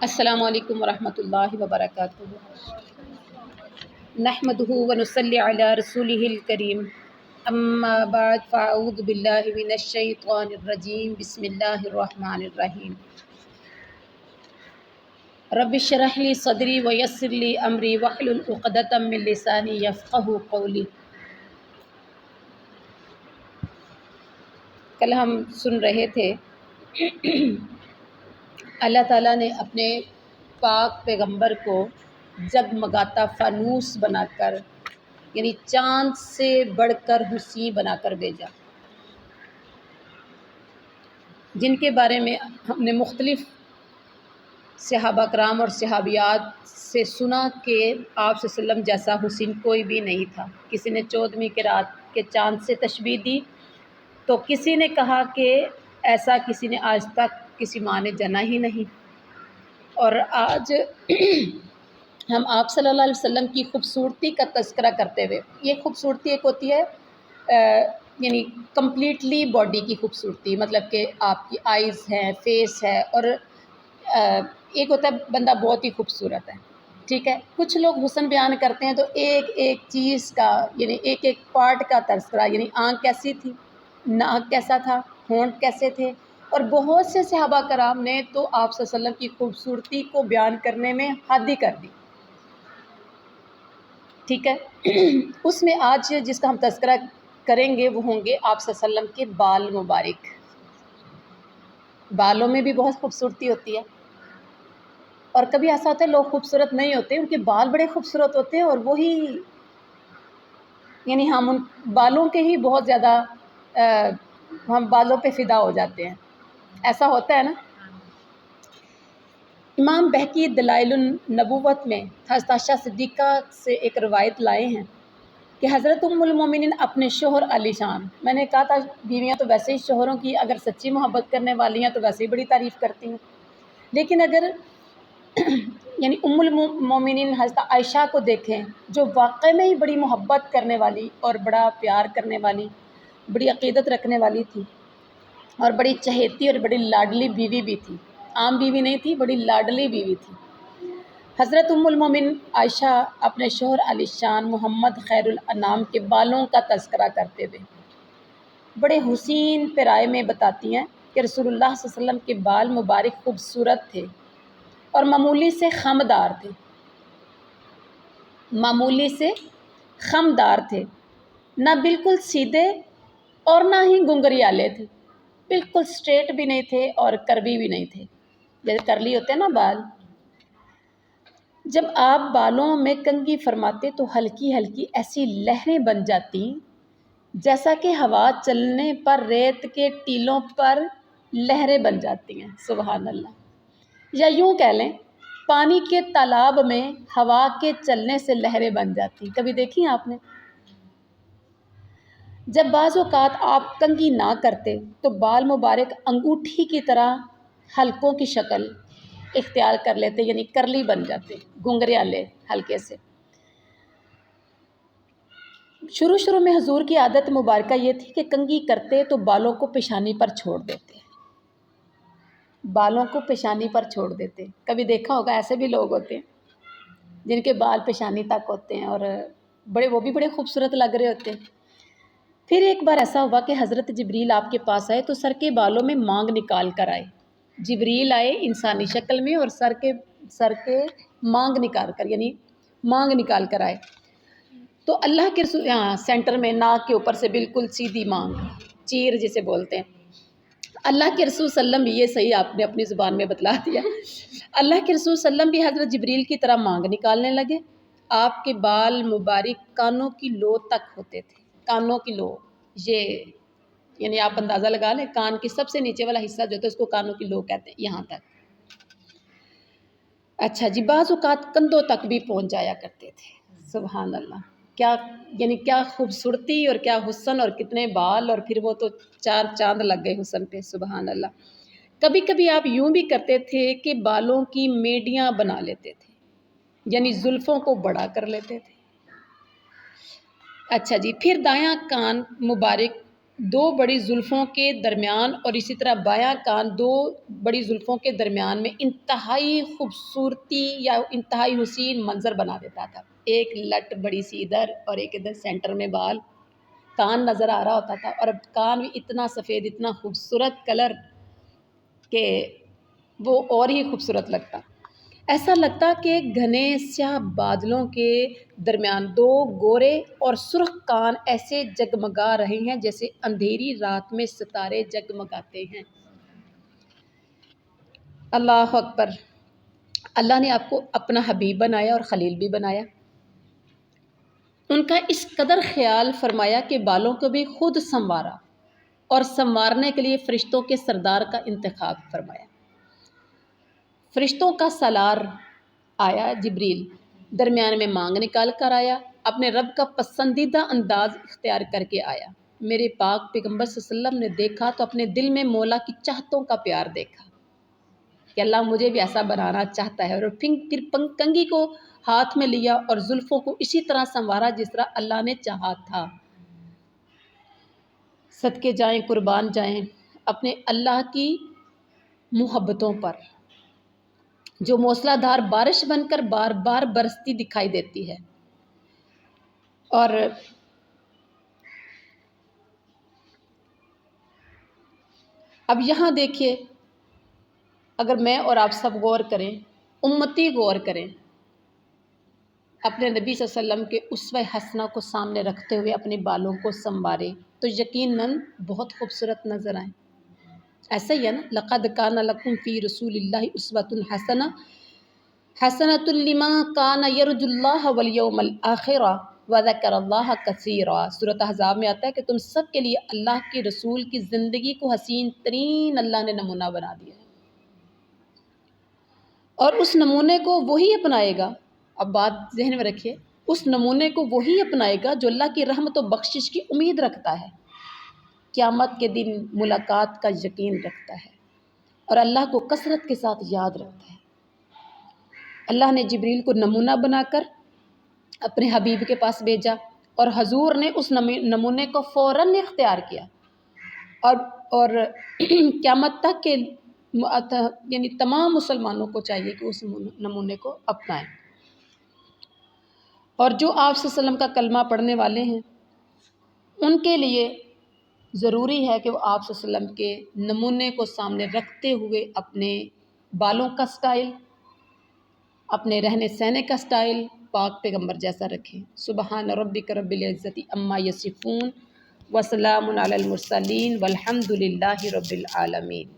السلام علیکم ورحمۃ اللہ وبرکاتہ۔ نحمدہ ونصلی علی رسولہ الکریم، اما بعد فاعوذ باللہ من الشیطان الرجیم، بسم اللہ الرحمن الرحیم۔ رب اشرح لی صدری ویسر لی امری واحلل عقدۃ من لسانی یفقہوا قولی۔ کل ہم سن رہے تھے اللہ تعالیٰ نے اپنے پاک پیغمبر کو جگمگاتا فانوس بنا کر، یعنی چاند سے بڑھ کر حسین بنا کر بھیجا، جن کے بارے میں ہم نے مختلف صحابہ کرام اور صحابیات سے سنا کہ آپ صلی اللہ علیہ وسلم جیسا حسین کوئی بھی نہیں تھا۔ کسی نے 14ویں کی رات کے چاند سے تشبیہ دی تو کسی نے کہا کہ ایسا کسی نے آج تک کسی ماں نے جنا ہی نہیں۔ اور آج ہم آپ صلی اللہ علیہ وسلم کی خوبصورتی کا تذکرہ کرتے ہوئے، یہ خوبصورتی ایک ہوتی ہے یعنی کمپلیٹلی باڈی کی خوبصورتی، مطلب کہ آپ کی آئیز ہے، فیس ہے، اور ایک ہوتا ہے بندہ بہت ہی خوبصورت ہے، ٹھیک ہے۔ کچھ لوگ حسن بیان کرتے ہیں تو ایک ایک چیز کا، یعنی ایک ایک پارٹ کا تذکرہ، یعنی آنکھ کیسی تھی، ناک کیسا تھا، ہونٹ کیسے تھے، اور بہت سے صحابہ کرام نے تو آپ صلی اللہ علیہ وسلم کی خوبصورتی کو بیان کرنے میں حد ہی کر دی، ٹھیک ہے۔ اس میں آج جس کا ہم تذکرہ کریں گے وہ ہوں گے آپ صلی اللہ علیہ وسلم کے بال مبارک۔ بالوں میں بھی بہت خوبصورتی ہوتی ہے، اور کبھی ایسا ہوتا ہے لوگ خوبصورت نہیں ہوتے، ان کے بال بڑے خوبصورت ہوتے ہیں، اور وہی یعنی ہم ان بالوں کے ہی بہت زیادہ ہم بالوں پہ فدا ہو جاتے ہیں، ایسا ہوتا ہے نا۔ امام بہقی دلائل النبوت میں حضرت عائشہ صدیقہ سے ایک روایت لائے ہیں کہ حضرت ام المومنین اپنے شوہر علی شان، میں نے کہا تھا بیویاں تو ویسے ہی شوہروں کی اگر سچی محبت کرنے والی ہیں تو ویسے ہی بڑی تعریف کرتی ہیں، لیکن اگر یعنی ام المومنین حضرت عائشہ کو دیکھیں جو واقعی میں ہی بڑی محبت کرنے والی اور بڑا پیار کرنے والی، بڑی عقیدت رکھنے والی تھی، اور بڑی چہیتی اور بڑی لاڈلی بیوی بھی تھی، عام بیوی نہیں تھی، بڑی لاڈلی بیوی تھی۔ حضرت ام المومن عائشہ اپنے شوہر علی شان محمد خیر الانام کے بالوں کا تذکرہ کرتے ہوئے بڑے حسین پیرائے میں بتاتی ہیں کہ رسول اللہ صلی اللہ علیہ وسلم کے بال مبارک خوبصورت تھے اور معمولی سے خمدار تھے، معمولی سے خمدار تھے، نہ بالکل سیدھے اور نہ ہی گنگریالے تھے، بالکل سٹریٹ بھی نہیں تھے اور کربی بھی نہیں تھے، جیسے کرلی ہوتے ہیں نا بال۔ جب آپ بالوں میں کنگھی فرماتے تو ہلکی ہلکی ایسی لہریں بن جاتی جیسا کہ ہوا چلنے پر ریت کے ٹیلوں پر لہریں بن جاتی ہیں، سبحان اللہ۔ یا یوں کہہ لیں پانی کے تالاب میں ہوا کے چلنے سے لہریں بن جاتی، کبھی دیکھی آپ نے؟ جب بعض اوقات آپ کنگھی نہ کرتے تو بال مبارک انگوٹھی کی طرح حلقوں کی شکل اختیار کر لیتے، یعنی کرلی بن جاتے، گنگریالے ہلکے سے۔ شروع میں حضور کی عادت مبارکہ یہ تھی کہ کنگھی کرتے تو بالوں کو پیشانی پر چھوڑ دیتے، بالوں کو پیشانی پر چھوڑ دیتے۔ کبھی دیکھا ہوگا ایسے بھی لوگ ہوتے ہیں جن کے بال پیشانی تک ہوتے ہیں اور وہ بھی بڑے خوبصورت لگ رہے ہوتے ہیں۔ پھر ایک بار ایسا ہوا کہ حضرت جبریل آپ کے پاس آئے تو سر کے بالوں میں مانگ نکال کر آئے، جبریل آئے انسانی شکل میں اور سر کے مانگ نکال کر، یعنی مانگ نکال کر آئے تو اللہ کے رسول سینٹر میں ناک کے اوپر سے بالکل سیدھی مانگ، چیر جسے بولتے ہیں۔ اللہ کے رسول صلی اللہ علیہ وسلم بھی، یہ صحیح آپ نے اپنی زبان میں بتلا دیا، اللہ کے رسول صلی اللہ علیہ وسلم بھی حضرت جبریل کی طرح مانگ نکالنے لگے۔ آپ کے بال مبارک کانوں کی لو تک ہوتے تھے، کانوں کی لو، یہ یعنی آپ اندازہ لگا لیں کان کی سب سے نیچے والا حصہ جو ہوتا ہے اس کو کانوں کی لو کہتے ہیں، یہاں تک۔ اچھا جی، بعض اوقات کندھوں تک بھی پہنچ جایا کرتے تھے، سبحان اللہ۔ کیا خوبصورتی اور کیا حسن اور کتنے بال، اور پھر وہ تو 4 چاند لگ گئے حسن پہ، سبحان اللہ۔ کبھی کبھی آپ یوں بھی کرتے تھے کہ بالوں کی میڈیاں بنا لیتے تھے، یعنی زلفوں کو بڑا کر لیتے تھے۔ اچھا جی، پھر دایاں کان مبارک دو بڑی زلفوں کے درمیان اور اسی طرح بایاں کان دو بڑی زلفوں کے درمیان میں انتہائی خوبصورتی یا انتہائی حسین منظر بنا دیتا تھا. ایک لٹ بڑی سی ادھر اور ایک ادھر سینٹر میں بال، کان نظر آ رہا ہوتا تھا، اور اب کان بھی اتنا سفید، اتنا خوبصورت کلر کہ وہ اور ہی خوبصورت لگتا. ایسا لگتا کہ گھنے سیاہ بادلوں کے درمیان دو گورے اور سرخ کان ایسے جگمگا رہے ہیں جیسے اندھیری رات میں ستارے جگمگاتے ہیں. اللہ اکبر. اللہ نے آپ کو اپنا حبیب بنایا اور خلیل بھی بنایا. ان کا اس قدر خیال فرمایا کہ بالوں کو بھی خود سنوارا اور سنوارنے کے لیے فرشتوں کے سردار کا انتخاب فرمایا. فرشتوں کا سالار آیا جبریل، درمیان میں مانگ نکال کر آیا، اپنے رب کا پسندیدہ انداز اختیار کر کے آیا. میرے پاک پیغمبر صلی اللہ علیہ وسلم نے دیکھا تو اپنے دل میں مولا کی چاہتوں کا پیار دیکھا کہ اللہ مجھے بھی ایسا بنانا چاہتا ہے، اور پھر کنگھی کو ہاتھ میں لیا اور زلفوں کو اسی طرح سنوارا جس طرح اللہ نے چاہا تھا. صدقے جائیں، قربان جائیں اپنے اللہ کی محبتوں پر جو موسلا دھار بارش بن کر بار بار برستی دکھائی دیتی ہے. اور اب یہاں دیکھیے، اگر میں اور آپ سب غور کریں، امتی غور کریں، اپنے نبی صلی اللہ علیہ وسلم کے اسوہ حسنہ کو سامنے رکھتے ہوئے اپنے بالوں کو سنوارے تو یقیناً بہت خوبصورت نظر آئیں. ایسا ہی ہے نا، لقد کان لکم فی رسول اللہ اسوۃ حسنہ حسنۃ لمن کان یرجو اللہ والیوم الآخر وذکر اللہ کثیرا. سورۃ احزاب میں آتا ہے کہ تم سب کے لیے اللہ کے رسول کی زندگی کو حسین ترین اللہ نے نمونہ بنا دیا ہے، اور اس نمونے کو وہی اپنائے گا. اب بات ذہن میں رکھیے، اس نمونے کو وہی اپنائے گا جو اللہ کی رحمت و بخشش کی امید رکھتا ہے، قیامت کے دن ملاقات کا یقین رکھتا ہے، اور اللہ کو کثرت کے ساتھ یاد رکھتا ہے. اللہ نے جبریل کو نمونہ بنا کر اپنے حبیب کے پاس بھیجا، اور حضور نے اس نمونے کو فوراً اختیار کیا، اور قیامت تک کے یعنی تمام مسلمانوں کو چاہیے کہ اس نمونے کو اپنائیں. اور جو آپ صلی اللہ علیہ وسلم کا کلمہ پڑھنے والے ہیں ان کے لیے ضروری ہے کہ وہ آپ صلی اللہ علیہ وسلم کے نمونے کو سامنے رکھتے ہوئے اپنے بالوں کا سٹائل، اپنے رہنے سہنے کا سٹائل پاک پیغمبر جیسا رکھیں. سبحان ربک رب العزت عما یصفون وسلام علی المرسلین والحمد للہ رب العالمین.